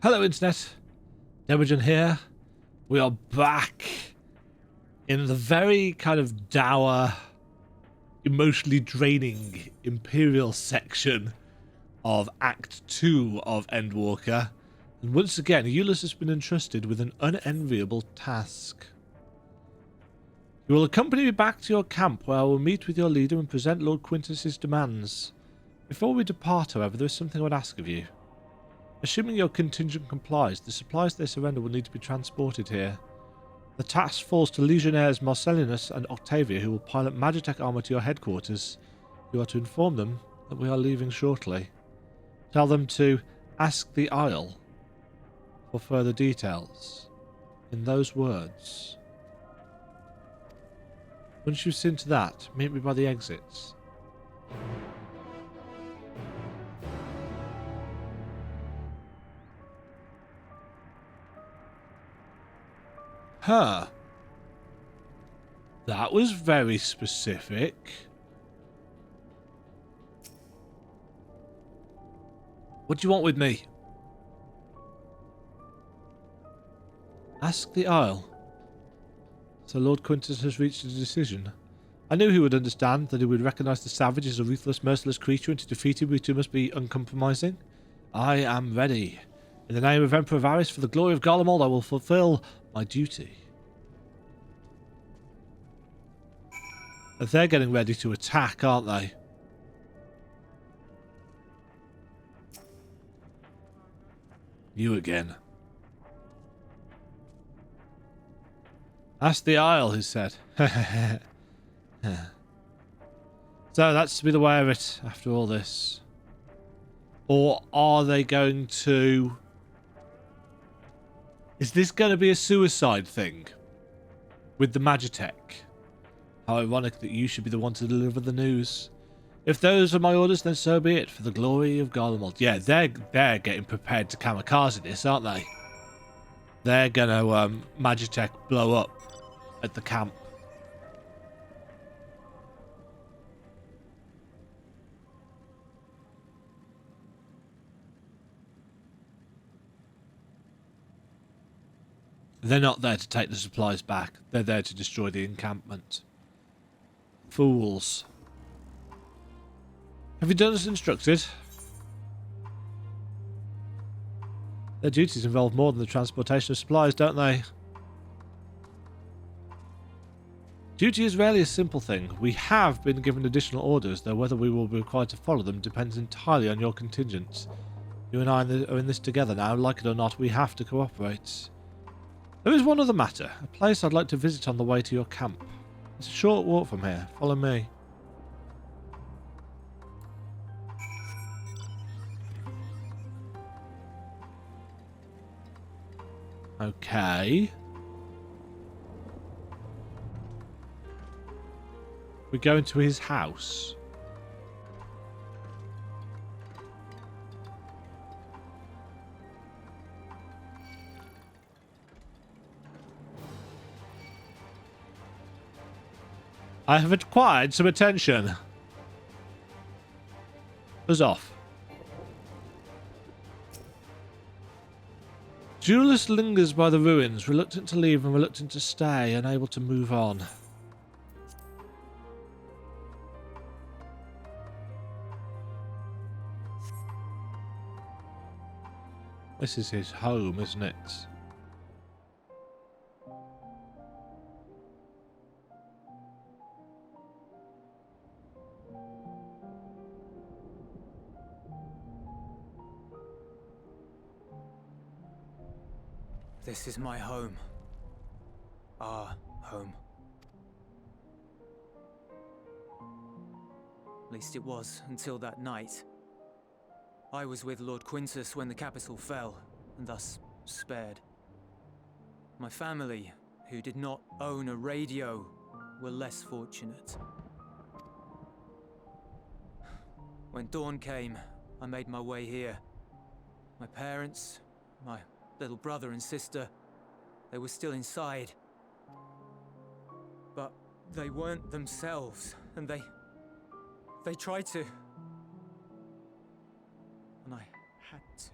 Hello Internet, Demagen here. We are back in the very kind of dour, emotionally draining Imperial section of Act 2 of Endwalker. And once again, Euless has been entrusted with an unenviable task. You will accompany me back to your camp where I will meet with your leader and present Lord Quintus's demands. Before we depart, however, there is something I would ask of you. Assuming your contingent complies, the supplies they surrender will need to be transported here. The task falls to Legionnaires Marcellinus and Octavia, who will pilot Magitech armor to your headquarters. You are to inform them that we are leaving shortly. Tell them to ask the Isle for further details. In those words. Once you've seen to that, meet me by the exits. Huh. That was very specific. What do you want with me? Ask the Isle. So Lord Quintus has reached a decision. I knew he would understand, that he would recognise the savage as a ruthless, merciless creature, and to defeat him we two must be uncompromising. I am ready. In the name of Emperor Varys, for the glory of Garlemald, I will fulfil my duty. They're getting ready to attack, aren't they? You again. Ask the Isle, he said. So that's to be the way of it after all this. Or are they going to... Is this going to be a suicide thing? With the Magitech? How ironic that you should be the one to deliver the news. If those are my orders, then so be it, for the glory of Garlemald. Yeah, they're getting prepared to kamikaze this, aren't they? They're going to Magitech blow up at the camp. They're not there to take the supplies back. They're there to destroy the encampment. Fools. Have you done as instructed? Their duties involve more than the transportation of supplies, don't they? Duty is rarely a simple thing. We have been given additional orders, though whether we will be required to follow them depends entirely on your contingents. You and I are in this together now. Like it or not, we have to cooperate. There is one other matter. A place I'd like to visit on the way to your camp. It's a short walk from here. Follow me. Okay. We go into his house. I have acquired some attention. Buzz off. Julius lingers by the ruins, reluctant to leave and reluctant to stay, unable to move on. This is his home, isn't it? This is my home. Our home. At least it was until that night. I was with Lord Quintus when the capital fell, and thus spared. My family, who did not own a radio, were less fortunate. When dawn came, I made my way here. My parents, my little brother and sister, they were still inside. But they weren't themselves, and they tried to. And I had to.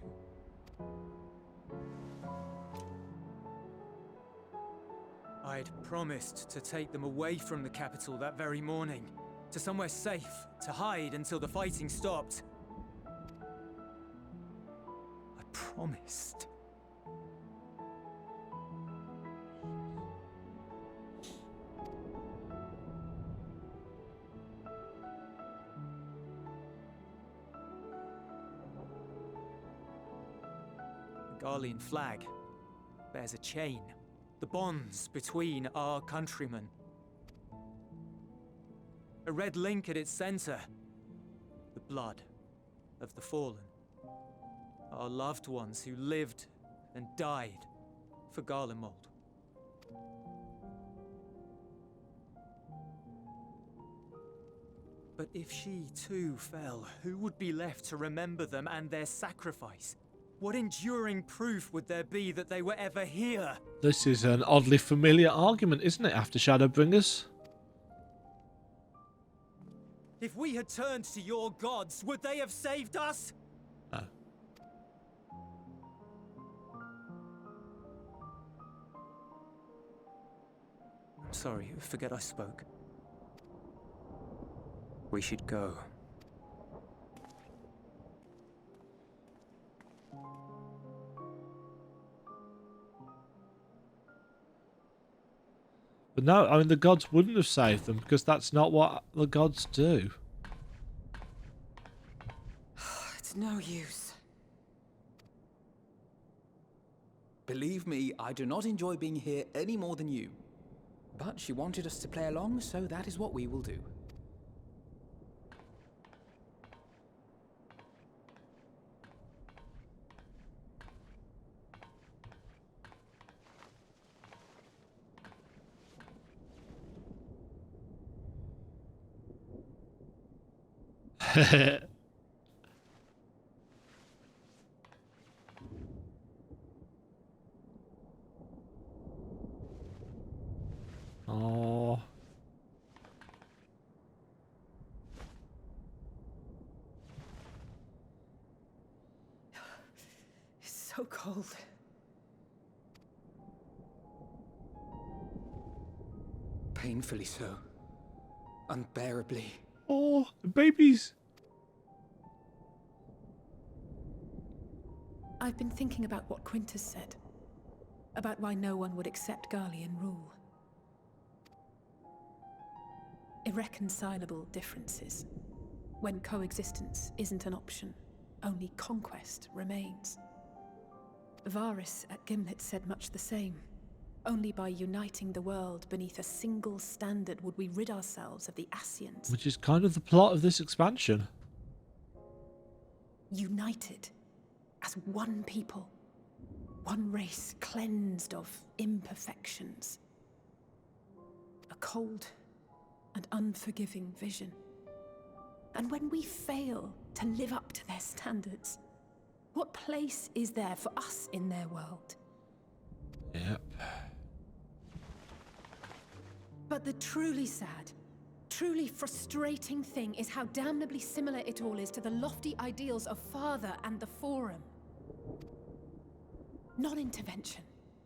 I'd promised to take them away from the capital that very morning, to somewhere safe, to hide until the fighting stopped. I promised. The Garlean flag bears a chain. The bonds between our countrymen. A red link at its center. The blood of the fallen. Our loved ones who lived and died for Garlemald. But if she too fell, who would be left to remember them and their sacrifice? What enduring proof would there be that they were ever here? This is an oddly familiar argument, isn't it, after Shadowbringers? If we had turned to your gods, would they have saved us? Oh. I'm sorry, forget I spoke. We should go. But no, I mean, the gods wouldn't have saved them because that's not what the gods do. It's no use. Believe me, I do not enjoy being here any more than you. But she wanted us to play along, so that is what we will do. Oh. It's so cold. Painfully so. Unbearably. Oh, the babies. I've been thinking about what Quintus said. About why no one would accept Garlean rule. Irreconcilable differences. When coexistence isn't an option, only conquest remains. Varys at Gimlet said much the same. Only by uniting the world beneath a single standard would we rid ourselves of the Ascians. Which is kind of the plot of this expansion. United as one people. One race cleansed of imperfections. A cold and unforgiving vision. And when we fail to live up to their standards, what place is there for us in their world? Yep. But the truly sad, truly frustrating thing is how damnably similar it all is to the lofty ideals of Father and the Forum. Non-intervention.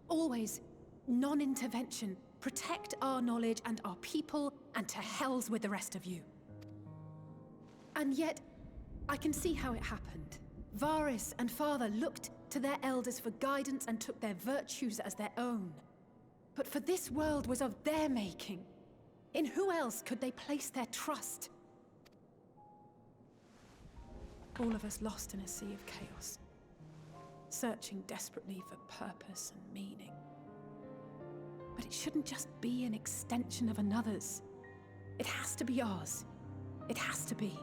Always non-intervention. Protect our knowledge and our people, and to hells with the rest of you. And yet, I can see how it happened. Varys and Father looked to their elders for guidance and took their virtues as their own. But for this world was of their making. In who else could they place their trust? All of us lost in a sea of chaos, searching desperately for purpose and meaning. But it shouldn't just be an extension of another's. It has to be ours. It has to be.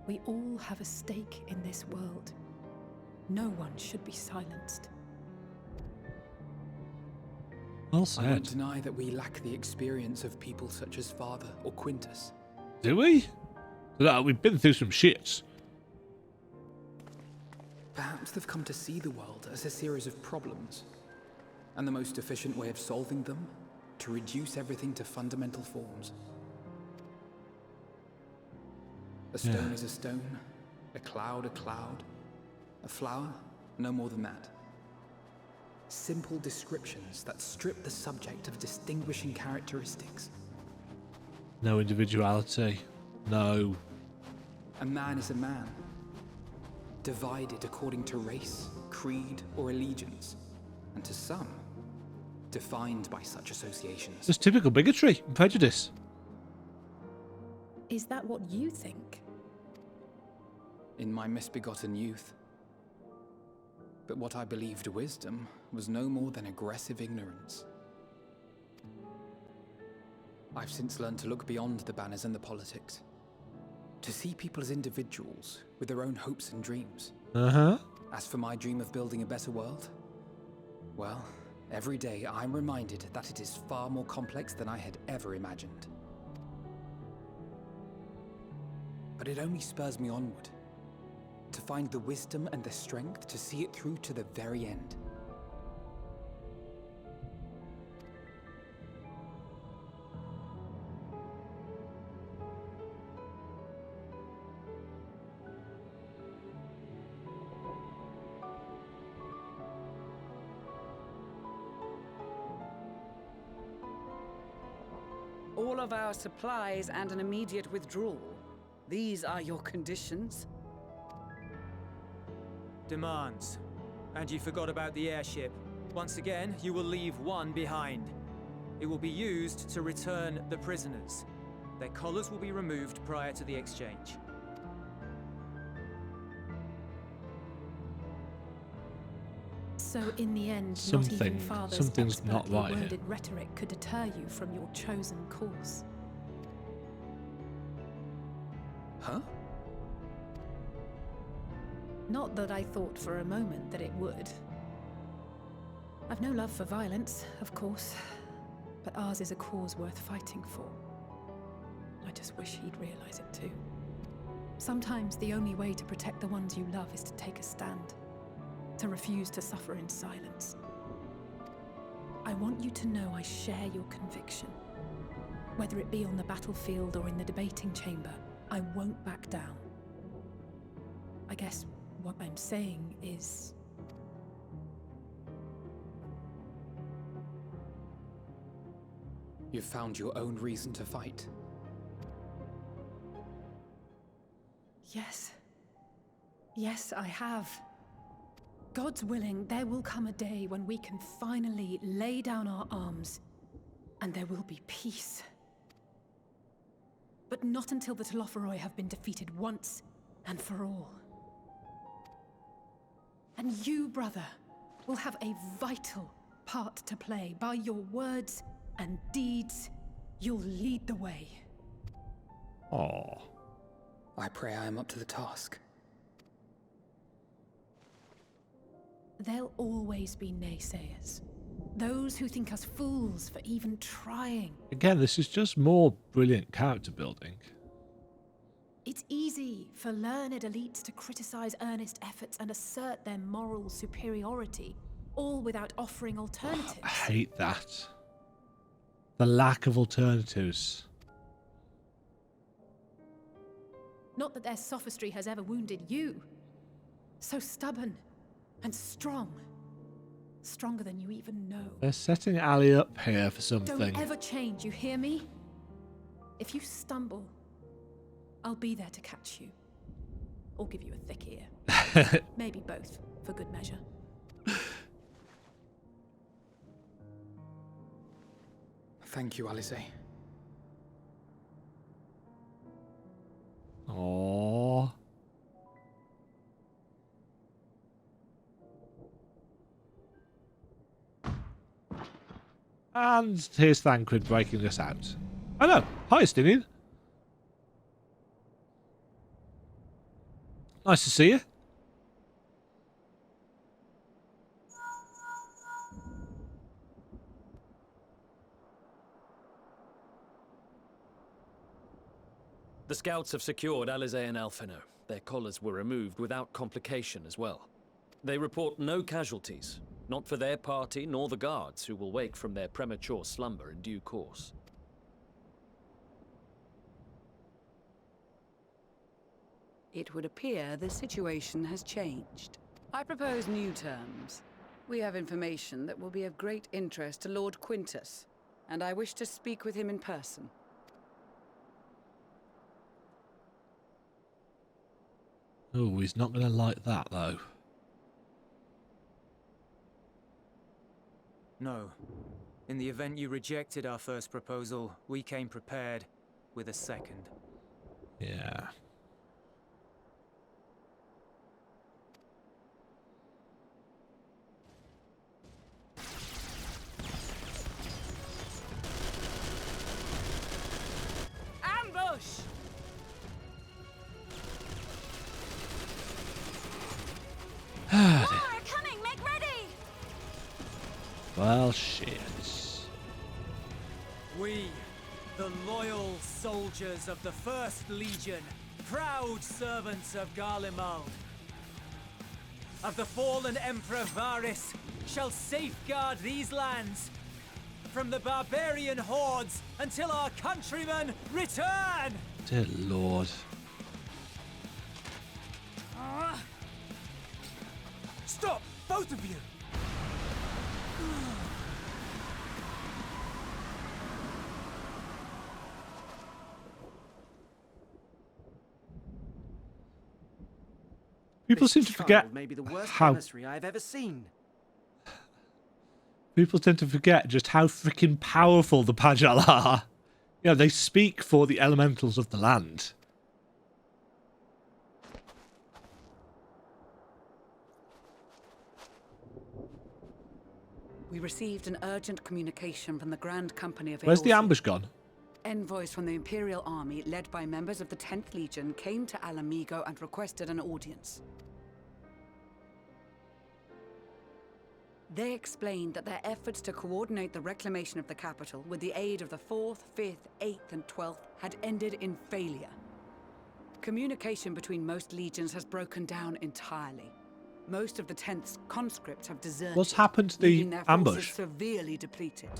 We all have a stake in this world. No one should be silenced. Well I said. won't deny that we lack the experience of people such as Father or Quintus. Do we? We've been through some shits. Perhaps they've come to see the world as a series of problems, and the most efficient way of solving them, to reduce everything to fundamental forms. A stone is a stone, a cloud, A flower? No more than that. Simple descriptions that strip the subject of distinguishing characteristics. No individuality. No. A man is a man, divided according to race, creed, or allegiance, and to some, defined by such associations. Just typical bigotry and prejudice. Is that what you think? In my misbegotten youth. But what I believed wisdom was no more than aggressive ignorance. I've since learned to look beyond the banners and the politics. To see people as individuals with their own hopes and dreams. Uh-huh. As for my dream of building a better world, well, every day I'm reminded that it is far more complex than I had ever imagined. But it only spurs me onward, to find the wisdom and the strength to see it through to the very end. All of our supplies and an immediate withdrawal. These are your conditions? Demands. And you forgot about the airship. Once again, you will leave one behind. It will be used to return the prisoners. Their collars will be removed prior to the exchange. So in the end, not Something- even Father's something's not expertly right here. worded rhetoric could deter you from your chosen course. Huh? Not that I thought for a moment that it would. I've no love for violence, of course, but ours is a cause worth fighting for. I just wish he'd realize it too. Sometimes the only way to protect the ones you love is to take a stand, to refuse to suffer in silence. I want you to know I share your conviction. Whether it be on the battlefield or in the debating chamber, I won't back down. I guess what I'm saying is... You've found your own reason to fight. Yes. Yes, I have. God's willing, there will come a day when we can finally lay down our arms, and there will be peace. But not until the Telophoroi have been defeated once and for all. And you, brother, will have a vital part to play. By your words and deeds, you'll lead the way. Aww. I pray I am up to the task. There'll always be naysayers. Those who think us fools for even trying. Again, this is just more brilliant character building. It's easy for learned elites to criticize earnest efforts and assert their moral superiority, all without offering alternatives. I hate that. The lack of alternatives. Not that their sophistry has ever wounded you. So stubborn and strong. Stronger than you even know. They're setting Alea up here for something. Don't ever change, you hear me? If you stumble, I'll be there to catch you. Or give you a thick ear. Maybe both, for good measure. Thank you, Alice. Aww. And here's Thancred breaking us out. Oh no! Hi, Stinian. Nice to see you. The scouts have secured Alea and Alphino. Their collars were removed without complication as well. They report no casualties, not for their party nor the guards, who will wake from their premature slumber in due course. It would appear the situation has changed. I propose new terms. We have information that will be of great interest to Lord Quintus, and I wish to speak with him in person. Oh, he's not going to like that, though. No. In the event you rejected our first proposal, we came prepared with a second. Yeah. Ambush! More are coming! Make ready! Well, shit. We, the loyal soldiers of the First Legion, proud servants of Garlemald, of the fallen Emperor Varys, shall safeguard these lands from the barbarian hordes until our countrymen return! Dear Lord. Stop, both of you! People This seem to forget child may be the worst how... emissary I've ever seen. People tend to forget just how freaking powerful the Pajal are. You know, they speak for the elementals of the land. We received an urgent communication from the Grand Company of Where's the Eorzea. ambush gone? Envoys from the Imperial Army, led by members of the 10th Legion, came to Alamigo and requested an audience. They explained that their efforts to coordinate the reclamation of the capital with the aid of the 4th, 5th, 8th, and 12th had ended in failure. Communication between most legions has broken down entirely. Most of the 10th's conscripts have deserted. What's happened to the leaving their forces ambush? severely depleted.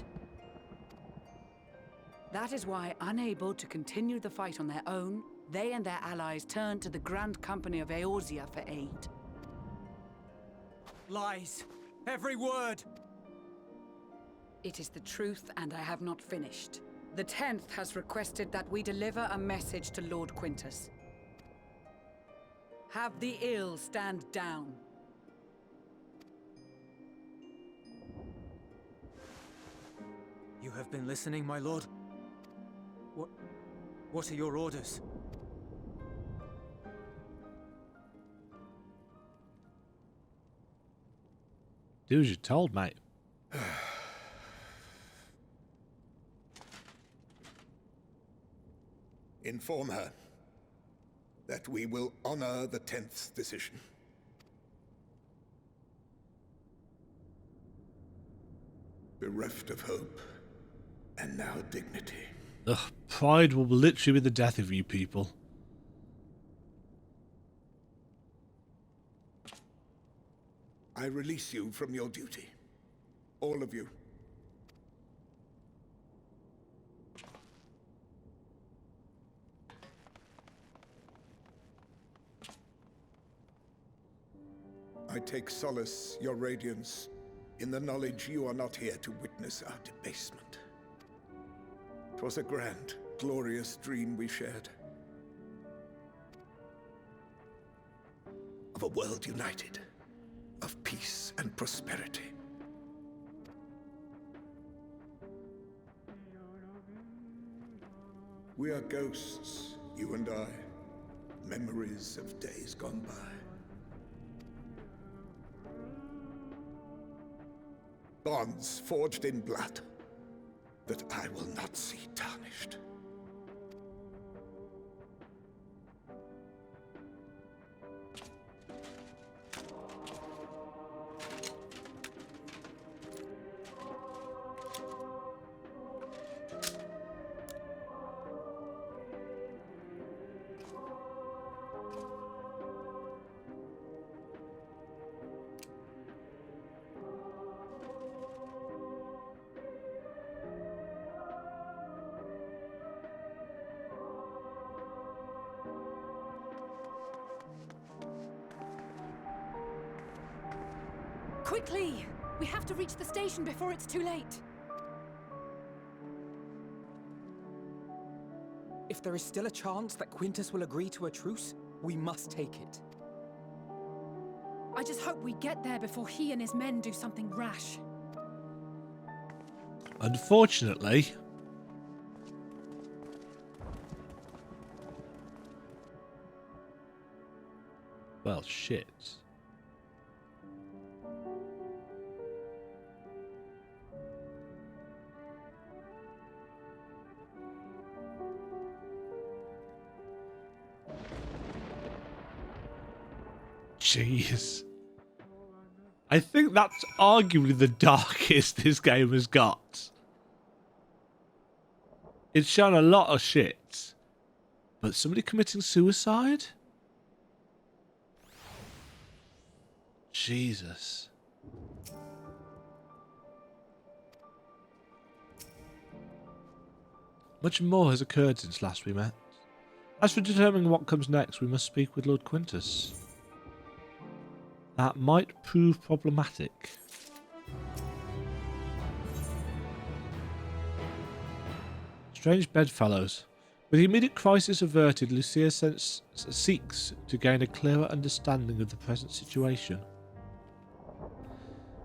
That is why, unable to continue the fight on their own, they and their allies turned to the Grand Company of Eorzea for aid. Lies! Every word! It is the truth, and I have not finished. The 10th has requested that we deliver a message to Lord Quintus. Have the ill stand down. You have been listening, my lord? What are your orders? Do as you're told, mate. Inform her that we will honor the 10th's decision. Bereft of hope, and now dignity. Ugh, pride will literally be the death of you people. I release you from your duty. All of you. I take solace, your radiance, in the knowledge you are not here to witness our debasement. 'Twas a grand, glorious dream we shared. Of a world united, of peace and prosperity. We are ghosts, you and I, memories of days gone by. Bonds forged in blood that I will not see tarnished. Quickly! We have to reach the station before it's too late. If there is still a chance that Quintus will agree to a truce, we must take it. I just hope we get there before he and his men do something rash. Unfortunately... Well, shit. Jeez. I think that's arguably the darkest this game has got. It's shown a lot of shit. But somebody committing suicide? Jesus. Much more has occurred since last we met. As for determining what comes next, we must speak with Lord Quintus. That might prove problematic. Strange Bedfellows. With the immediate crisis averted, Lucia seeks to gain a clearer understanding of the present situation.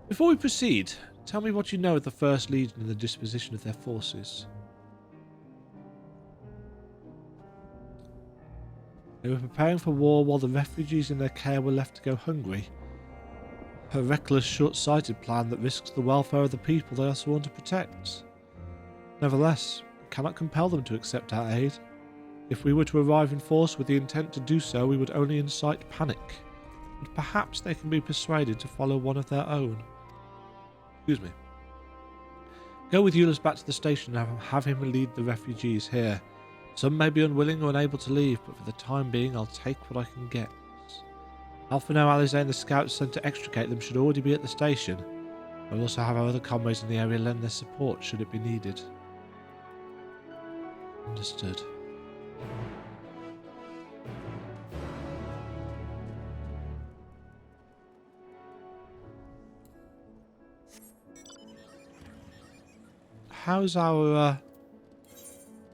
Before we proceed, tell me what you know of the First Legion and the disposition of their forces. They were preparing for war while the refugees in their care were left to go hungry. A reckless, short-sighted plan that risks the welfare of the people they are sworn to protect. Nevertheless, we cannot compel them to accept our aid. If we were to arrive in force with the intent to do so, we would only incite panic. But perhaps they can be persuaded to follow one of their own. Excuse me. Go with Eulas back to the station and have him lead the refugees here. Some may be unwilling or unable to leave, but for the time being I'll take what I can get. Alphino, Alea and the scouts sent to extricate them should already be at the station. We'll also have our other comrades in the area lend their support should it be needed. Understood. How's our...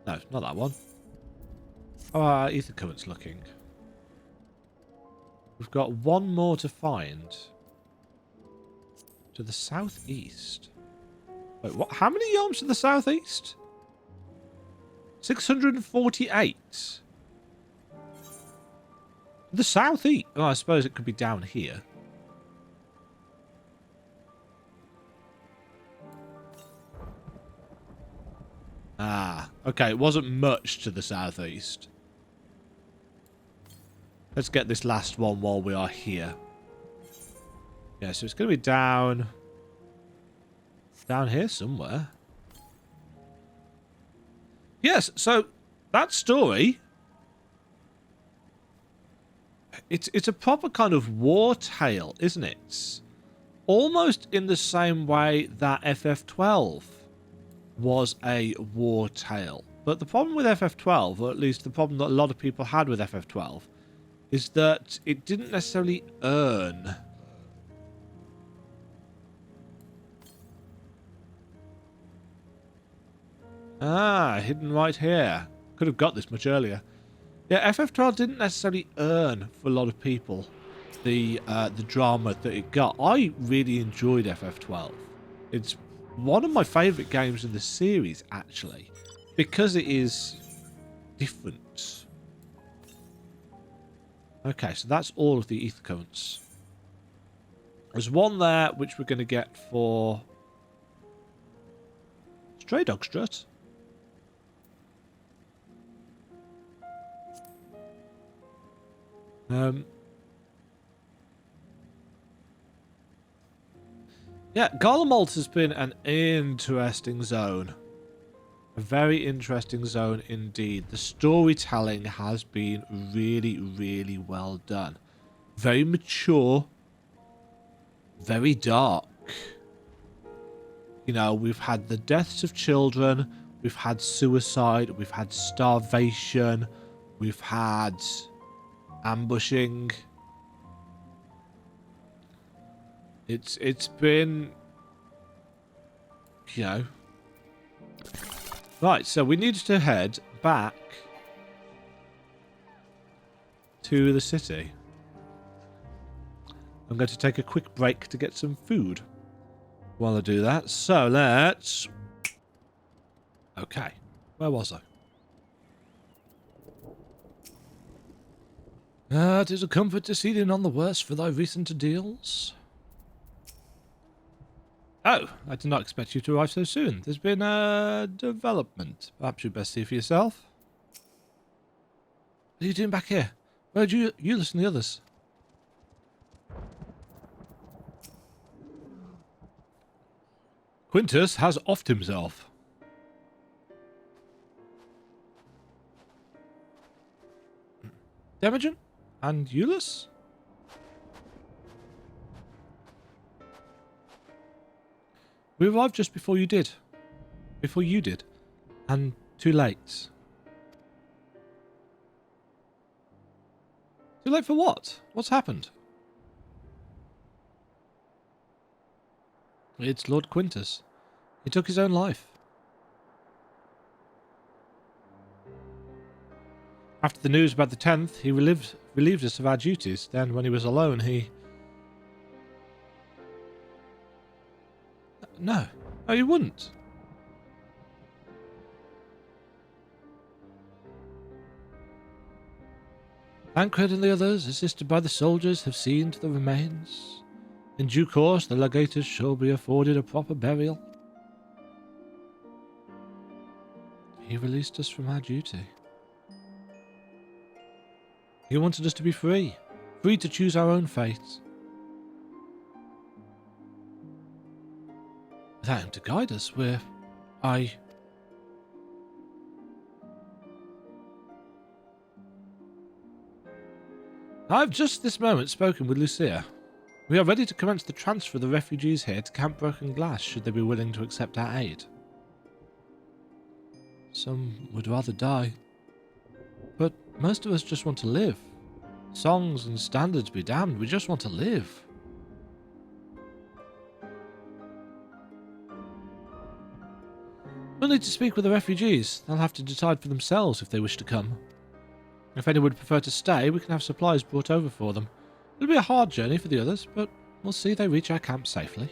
No, not that one. How are our ether currents looking? We've got one more to find. To the southeast. Wait, what? How many yards to the southeast? 648. The southeast? Oh, I suppose it could be down here. Ah, okay. It wasn't much to the southeast. Let's get this last one while we are here. Yeah, so it's going to be down here somewhere. Yes, so that story, it's a proper kind of war tale, isn't it? Almost in the same way that FF12 was a war tale. But the problem with FF12, or at least the problem that a lot of people had with FF12, is that it didn't necessarily earn hidden right here. Could have got this much earlier. Yeah, FF12 didn't necessarily earn for a lot of people the drama that it got. I really enjoyed FF12. It's one of my favourite games in the series, actually, because it is different. Okay, so that's all of the ether currents. There's one there which we're going to get for Stray Dog Strut. Yeah, Garlemald has been an interesting zone. A very interesting zone indeed. The storytelling has been really, really well done. Very mature. Very dark. You know, we've had the deaths of children. We've had suicide. We've had starvation. We've had ambushing. It's been, you know. Right, so we need to head back to the city. I'm going to take a quick break to get some food while I do that. So let's... Okay, where was I? It is a comfort to see thee none the worse for thy recent deals. Oh, I did not expect you to arrive so soon. There's been a development. Perhaps you'd best see for yourself. What are you doing back here? Where'd you listen to the others? Quintus has offed himself. Demagen? And Euless? We arrived just before you did. Before you did. And too late. Too late for what? What's happened? It's Lord Quintus. He took his own life. After the news about the 10th, he relieved us of our duties. Then, when he was alone, he... No. Oh, he wouldn't. Tancred and the others, assisted by the soldiers, have seen to the remains. In due course, the legators shall be afforded a proper burial. He released us from our duty. He wanted us to be free. Free to choose our own fate. Without him to guide us, I've just this moment spoken with Lucia. We are ready to commence the transfer of the refugees here to Camp Broken Glass, should they be willing to accept our aid. Some would rather die. But most of us just want to live. Songs and standards be damned, we just want to live. We'll need to speak with the refugees. They'll have to decide for themselves if they wish to come. If anyone would prefer to stay, we can have supplies brought over for them. It'll be a hard journey for the others, but we'll see they reach our camp safely.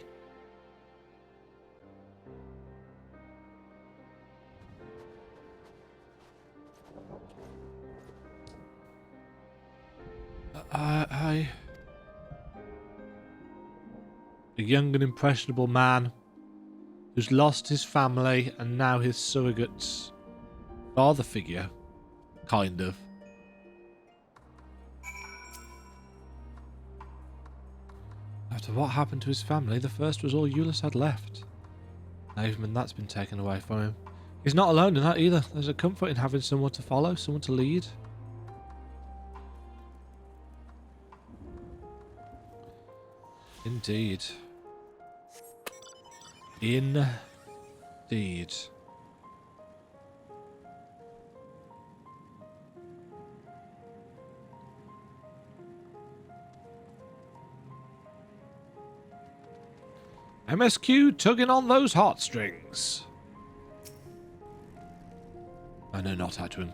A young and impressionable man who's lost his family and now his surrogate father figure, kind of. After what happened to his family, the first was all Euless had left. Now even that's been taken away from him. He's not alone in that either. There's a comfort in having someone to follow, someone to lead. Indeed. Indeed. MSQ tugging on those heartstrings. I know not how to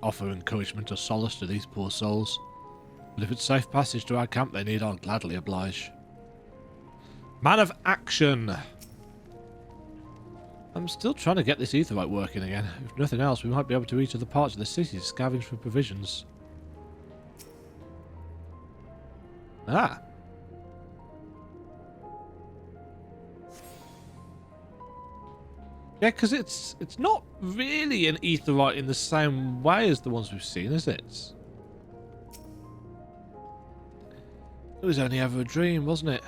offer encouragement or solace to these poor souls, but if it's safe passage to our camp they need, I'll gladly oblige. Man of action! I'm still trying to get this etherite working again. If nothing else, we might be able to reach other parts of the city to scavenge for provisions. Ah! Yeah, because it's not really an etherite in the same way as the ones we've seen, is it? It was only ever a dream, wasn't it?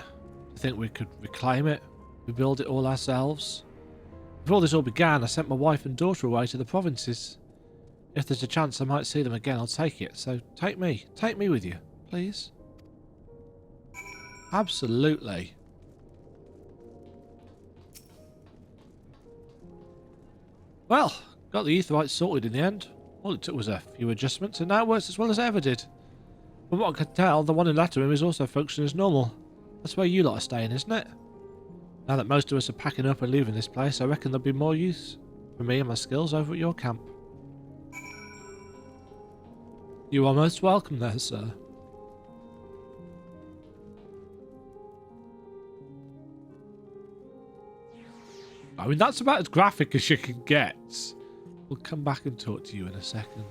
To think we could reclaim it, rebuild it all ourselves. Before this all began, I sent my wife and daughter away to the provinces. If there's a chance I might see them again, I'll take it. So take me with you, please. Absolutely. Well, got the aetheryte sorted in the end. All it took was a few adjustments, and now it works as well as it ever did. From what I can tell, the one in Laterum is also functioning as normal. That's where you lot are staying, isn't it? Now that most of us are packing up and leaving this place, I reckon there'll be more use for me and my skills over at your camp. You are most welcome there, sir. I mean, that's about as graphic as you can get. We'll come back and talk to you in a second.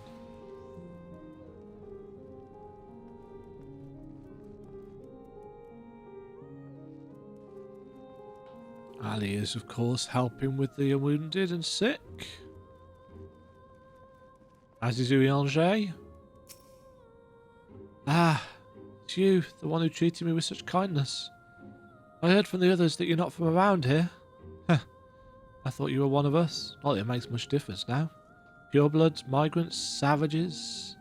Alea is, of course, helping with the wounded and sick. As is Uyanger. Ah, it's you, the one who treated me with such kindness. I heard from the others that you're not from around here. Heh, I thought you were one of us. Not that it makes much difference now. Purebloods, migrants, savages.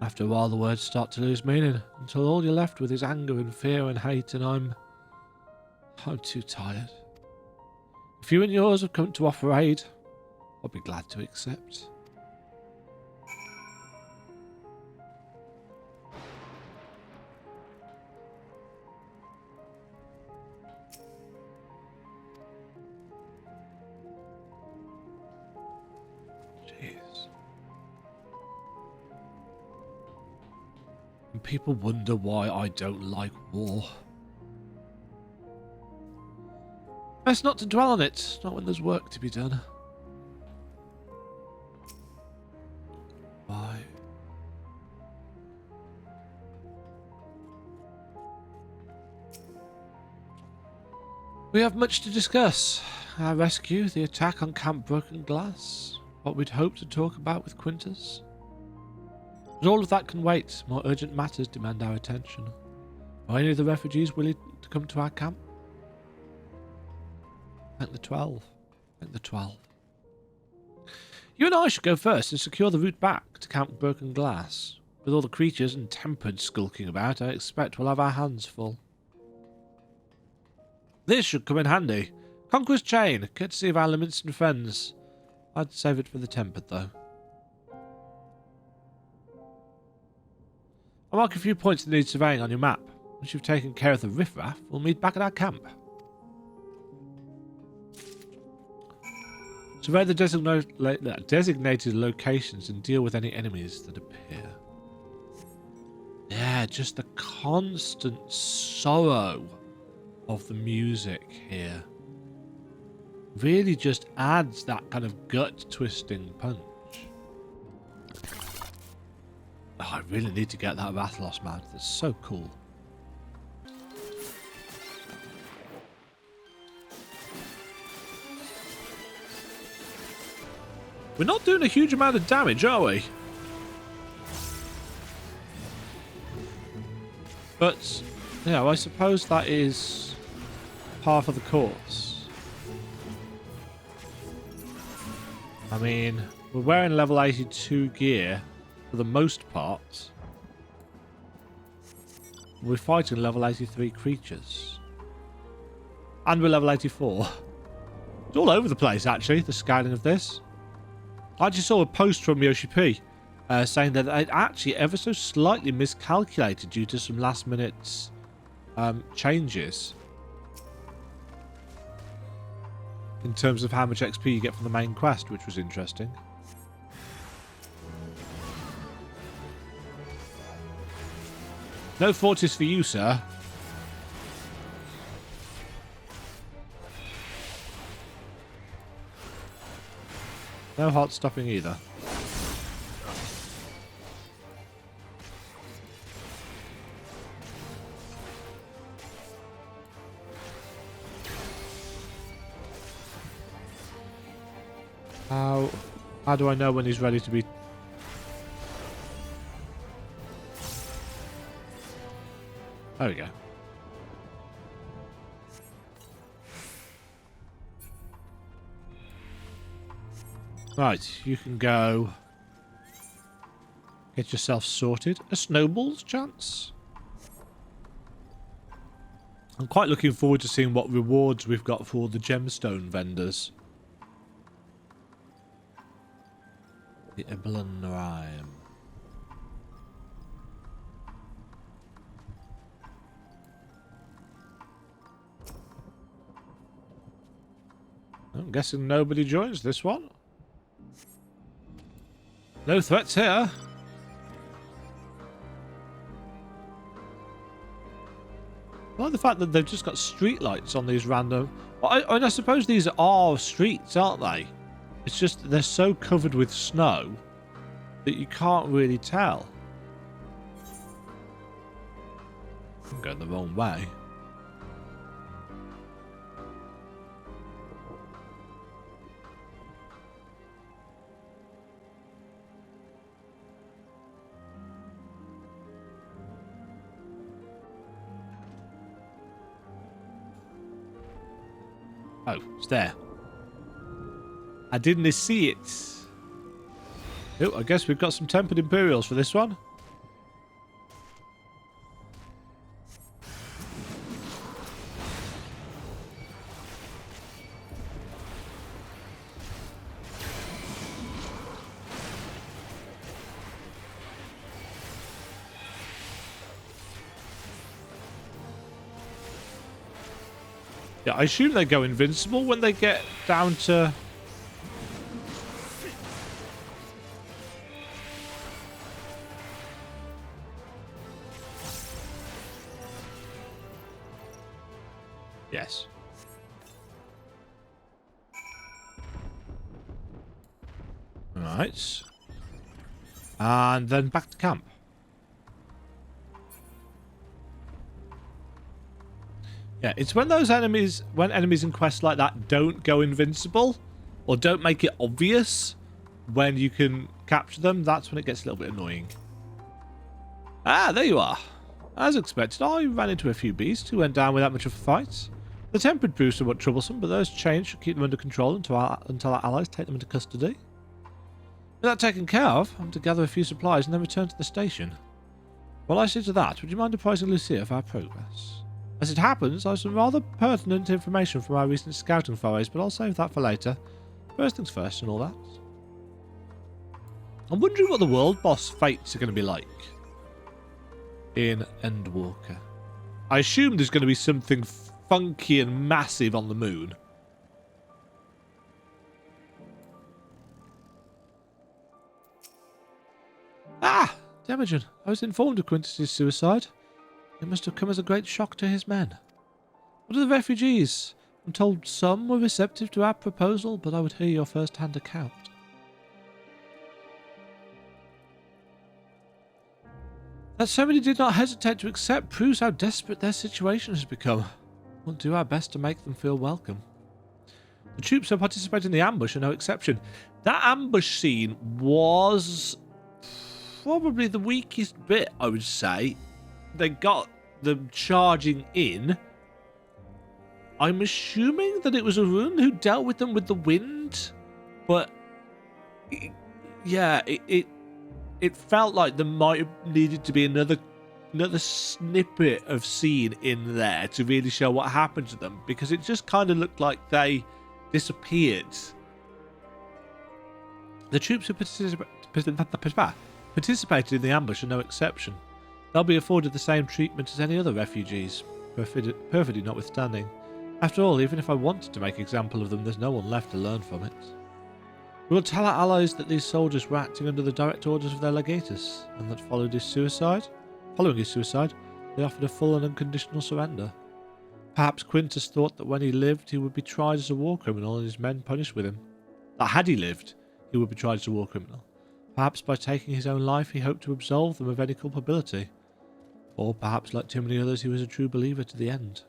After a while the words start to lose meaning, until all you're left with is anger and fear and hate, and I'm too tired. If you and yours have come to offer aid, I'll be glad to accept. Jeez. And people wonder why I don't like war. Best not to dwell on it, not when there's work to be done. Why? We have much to discuss. Our rescue, the attack on Camp Broken Glass, what we'd hoped to talk about with Quintus. But all of that can wait. More urgent matters demand our attention. Are any of the refugees willing to come to our camp? Thank the 12. Thank the 12. You and I should go first and secure the route back to Camp Broken Glass. With all the creatures and tempered skulking about, I expect we'll have our hands full. This should come in handy. Conqueror's Chain, courtesy of our Leminson friends. I'd save it for the tempered, though. I'll mark a few points that need surveying on your map. Once you've taken care of the riffraff, we'll meet back at our camp. Survey the designated locations and deal with any enemies that appear. Yeah, just the constant sorrow of the music here really just adds that kind of gut-twisting punch. Oh, I really need to get that Rathalos mount. That's so cool. We're not doing a huge amount of damage, are we? But, you know, I suppose that is half of the course. I mean, we're wearing level 82 gear for the most part. We're fighting level 83 creatures. And we're level 84. It's all over the place, actually, the scaling of this. I just saw a post from Yoshi P saying that it actually ever so slightly miscalculated due to some last minute changes in terms of how much XP you get from the main quest, which was interesting. No fortis for you, sir. No heart stopping either. How do I know when he's ready to be... There we go. Right, you can go get yourself sorted. A snowball's chance? I'm quite looking forward to seeing what rewards we've got for the gemstone vendors. The Ibelin Rhyme. I'm guessing nobody joins this one. No threats here. I like the fact that they've just got street lights on these random... Well, I suppose these are streets, aren't they? It's just that they're so covered with snow that you can't really tell. I'm going the wrong way. Oh, it's there. I didn't see it. Oh, I guess we've got some tempered Imperials for this one. Yeah, I assume they go invincible when they get down to... Yes. Right. And then back to camp. Yeah, it's when those enemies, when enemies in quests like that don't go invincible, or don't make it obvious when you can capture them, that's when it gets a little bit annoying. Ah, there you are. As expected, I ran into a few beasts who went down without much of a fight. The tempered brews are somewhat troublesome, but those chains should keep them under control until our allies take them into custody. With that taken care of, I'm to gather a few supplies and then return to the station. While I see to that, would you mind apprising Lucia of our progress? As it happens, I have some rather pertinent information from our recent scouting forays, but I'll save that for later. First things first and all that. I'm wondering what the world boss fates are going to be like in Endwalker. I assume there's going to be something funky and massive on the moon. Ah! Demagen, I was informed of Quintus's suicide. It must have come as a great shock to his men. What are the refugees? I'm told some were receptive to our proposal, but I would hear your first-hand account. That so many did not hesitate to accept proves how desperate their situation has become. We'll do our best to make them feel welcome. The troops who participated in the ambush are no exception. That ambush scene was probably the weakest bit, I would say. They got them charging in. I'm assuming that it was Arun who dealt with them with the wind, but it felt like there might have needed to be another snippet of scene in there to really show what happened to them, because it just kind of looked like they disappeared. The troops who participated in the ambush are no exception. They'll be afforded the same treatment as any other refugees, perfidy notwithstanding. After all, even if I wanted to make an example of them, there's no one left to learn from it. We will tell our allies that these soldiers were acting under the direct orders of their legatus, and that following his suicide, they offered a full and unconditional surrender. Perhaps Quintus thought that when he lived, he would be tried as a war criminal and his men punished with him. That had he lived, he would be tried as a war criminal. Perhaps by taking his own life, he hoped to absolve them of any culpability. Or perhaps, like too many others, he was a true believer to the end.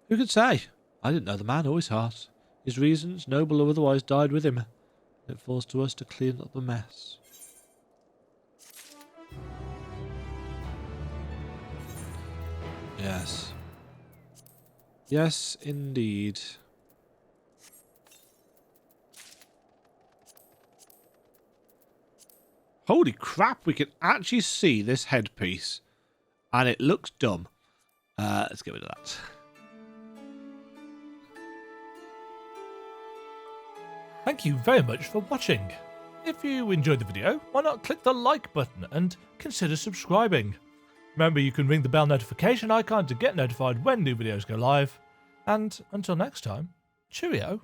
Who could say? I didn't know the man or his heart. His reasons, noble or otherwise, died with him. It falls to us to clean up the mess. Yes. Yes, indeed. Holy crap, we can actually see this headpiece. And it looks dumb. Let's get rid of that. Thank you very much for watching. If you enjoyed the video, why not click the like button and consider subscribing. Remember, you can ring the bell notification icon to get notified when new videos go live. And until next time, cheerio.